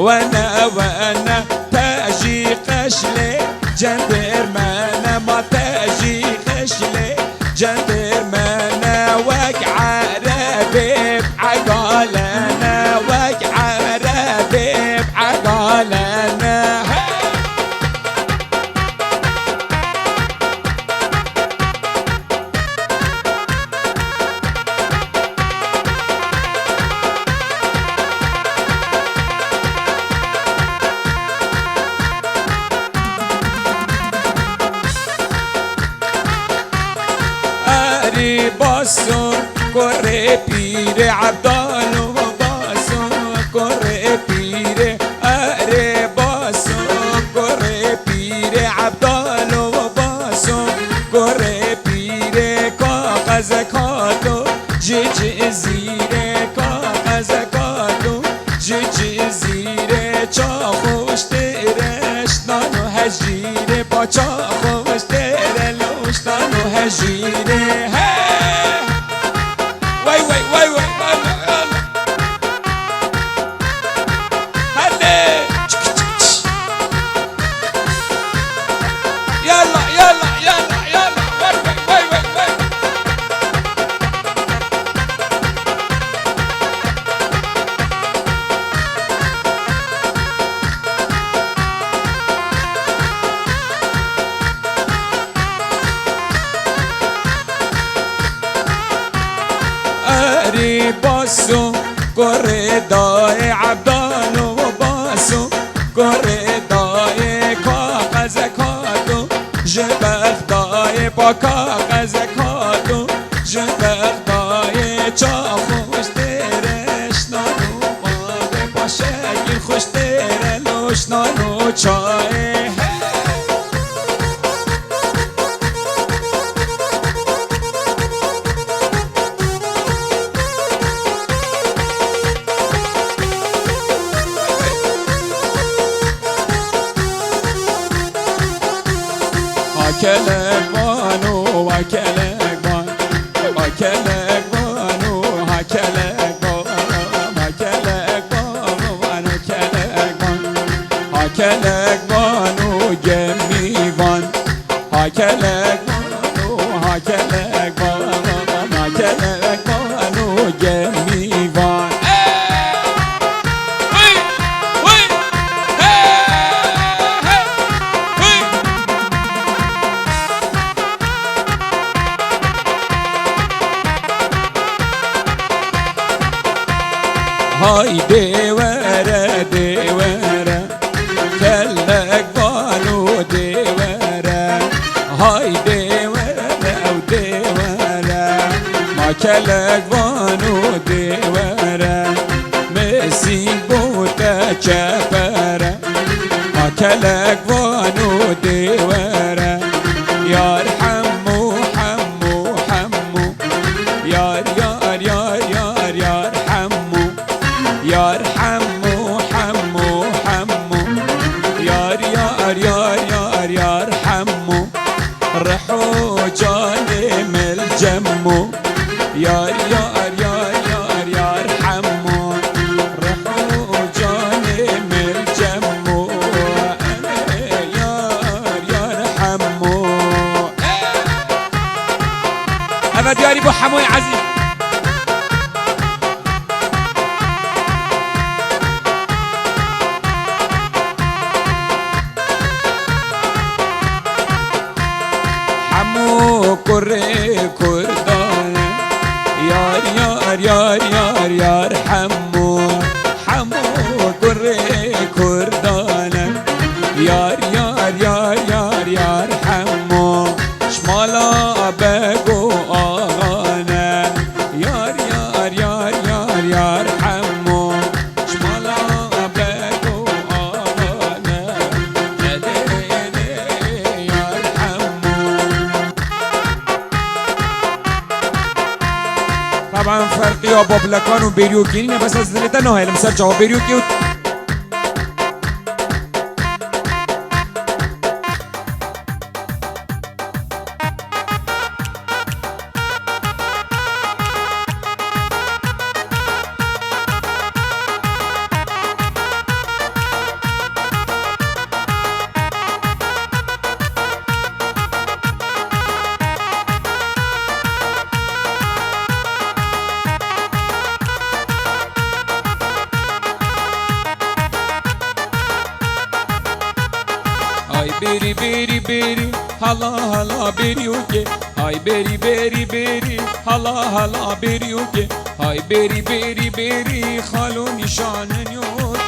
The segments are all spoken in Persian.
وانا تاجي قشلي جندر مانا ما تاجي قشلي جندر مانا وقع ربيب عقالنا وقع ربيب عقالنا باسون کره پیر عبدالو باسون کره پیر اره باسون کره پیر عبدالو باسون کره پیر کاغذ کاتو جج زیره کاغذ کاتو جج زیره چا خوش ترش نانو هجیره با چا خوش ترلوش نانو هجیره باسو کره دای عبدالو باسو کره دای کاغذ کاتو جبخ دای با کاغذ کاتو جبخ دای چا خوش ترش نانو ماده با شکل خوش ترلوش نانو چای Kelek banu, ha kelek ban, ha kelek banu, ha kelek ban, ha kelek banu, ha kelek ban, ha kelek banu, gemi van, ha kelek banu, ha kelek ban, ha kelek banu, gemi van. هاي ديوارة ديوارة كلك بانو ديوارة هاي ديوارة أو ديوارة ما كلك بانو ديوارة مسين بوتا جبارة ما كلك بانو ديوارة يار حمو حمو حمو يار يار يار يار يار حمو يار حمو حمو حمو يار يار يار يار يار حمو رحو جانم الجمو يار يار يار يار يار حمو رحو جانم الجمو يار يار حمو أبد ياري بو حمو يا عزيز كره كردان يار يار يار يار يار حمو حمو كره كردان يار يار يار يار يار حمو شمالا بگو آغانا يار يار يار يار يار حمو شمالا بگو آغانا يار حمو طبعا فرقی و بابلکان و بریوکی نه بس از دلتا نه هلم سر جواب بریوکی و beri beri hala hala beri uke hay beri beri beri hala hala beri uke hay beri beri beri خالو نشانن yoke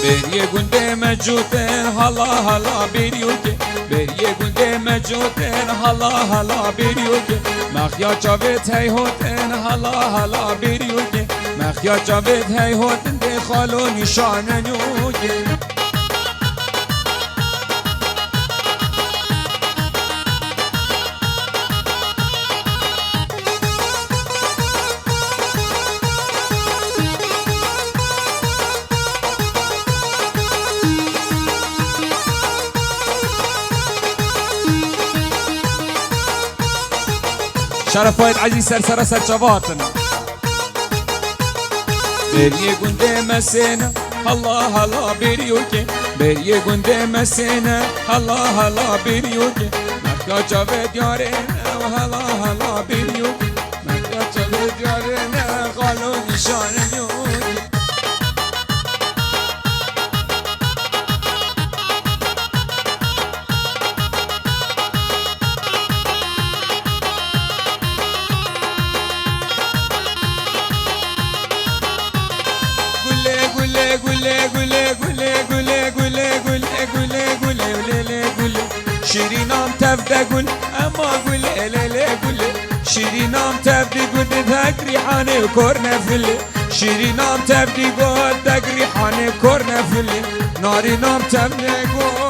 بریه گنده مجوتن حالا حالا بریوکه بریه گنده مجوتن حالا حالا بریوکه مخیا چاوت هی هوتن حالا حالا بریوکه مخیا چاوت هی هوتن ده خالو نشانن یوکه شرف باید عزیز سر سر چواتنا بریه گنده مسینا الله الله بریوکه بریه گنده مسینا الله الله بریوکه مکا چاوه دیارنا و هلا هلا بریوکه مکا چاوه دیارنا قالو نشانه شیرینام تفده گل اما گل الاله گل شیرینام تفده گل دک ریحانه و کر نفله شیرینام تفده گل دک ریحانه و کر نفله نارینام تفده گل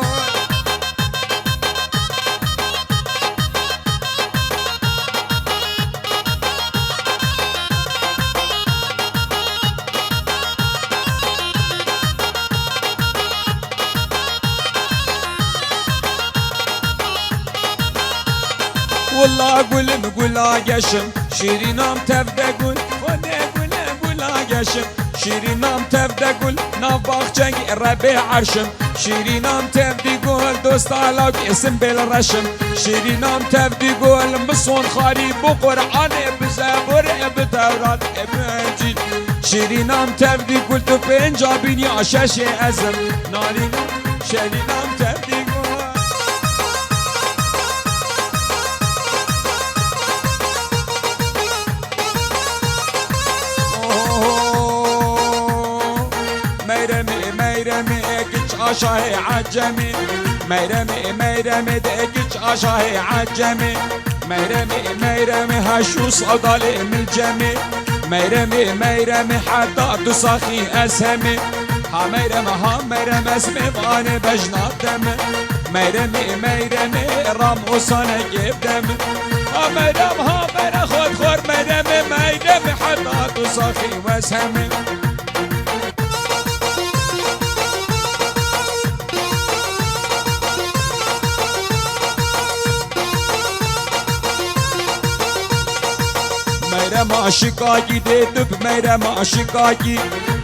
والله قول قولا قشم شيرينام تبدا قول وانا قولا قشم شيرينام تبدا قول نافاخ جنگ ربيع عرشم شيرينام تبدي قول دوست علاق اسم بالرشم شيرينام تبدي قول مصون خاري بقرآن بزبور بتورات بانجيل شيرينام تبدي قول تو بنجابيني عشاش ازم نارينام شيرينام تبدي قول ميرمي اكش عشاهي عجمي ميرمي داكش عشاهي عجمي ميرمي هشو صدالي من الجمي ميرمي حتى تصاخي اسهمي ها ميرم اسمي فاني بجنات دم ميرمي رام وصانا جيب دم ها ميرم خور ميرمي حتى تصاخي واسهمي میرم عاشقاگی ده دب میرم عاشقاگی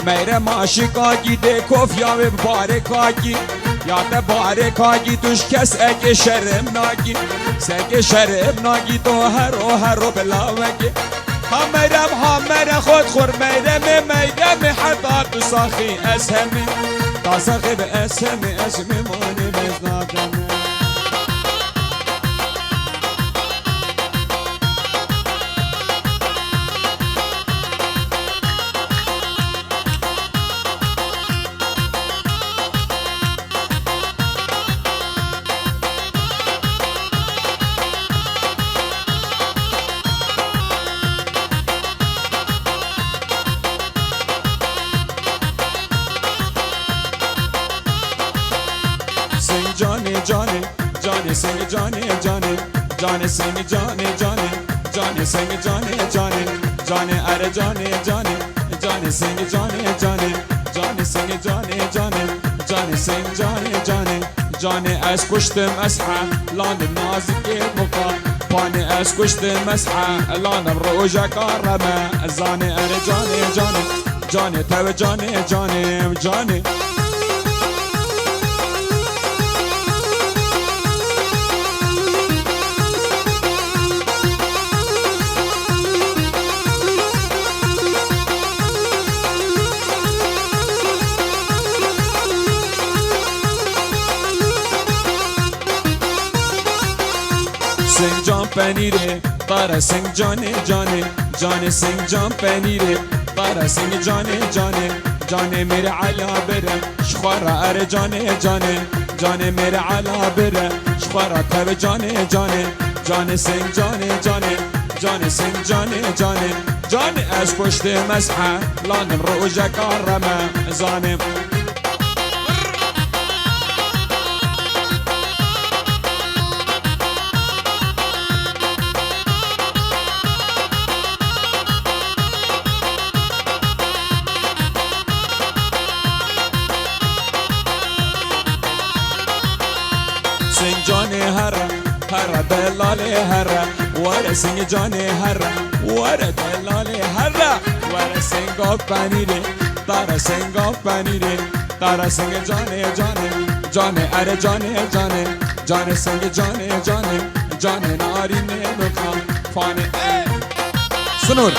میرم عاشقاگی ده کفیا و بارکاگی یا ده بارکاگی توش کس اگه شرم ناگی سگه شرم ناگی تو هر بلاوگی همرم خود خور میرم حتا تو ساخی اسهمی تا ساخی به اسهمی مانی بزنادم جانه سنگ جانه سنگ جانه سنگ جانه اره جانه سنگ جانی سنگ جانی جانی جانی سنگ جانی جانی جانی از کشتم اسحه لاندم نازکی بقا پانی از کشتم اسحه لاندم روژه کارمه زانی اره جانی جانی جانی تو جانی جانی جانی سنگ جان پنیره بارا سنگ جانه جانه جانه سنگ جان پنیره بارا سنگ جانه جانه جانه میره علا بره شخورا اره جانه جانه جانه میره علا بره شخورا تب جانه جانه جانه سنگ جانه جانه جانه سنگ جانه جانه جانه از پشت مسحه لانم روژه کارمه زانم سنگ جانه هره هره دلاله هره وره سنگ جانه هره وره دلاله هره وره سنگ آف پنیره داره سنگ آف پنیره داره سنگ جانه جانه جانه اره جانه جانه جانه سنگ جانه جانه جانه نارینه بکن فانه سنور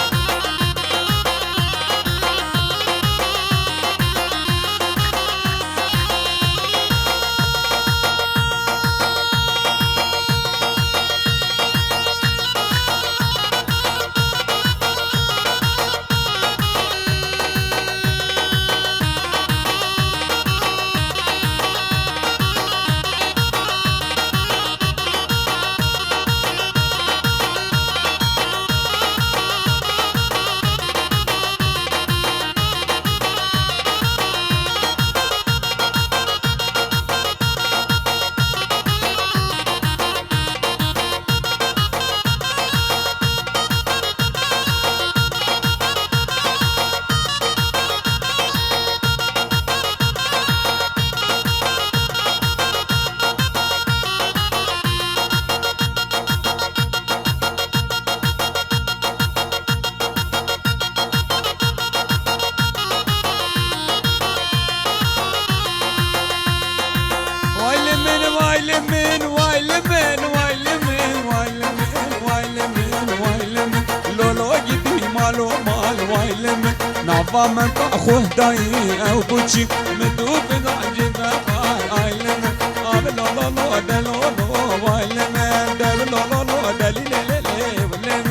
نافا من كأخوه داي أو بوشي مدوب نعجب آيلم آب لا لا لا دلو لا وايلم دل لا لا لا دلي لا لا لا ولم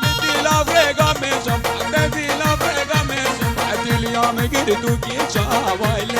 مدي لا بريغا ميزم مدي لا بريغا ميزم مدي لا مگیر تو کی چاوایل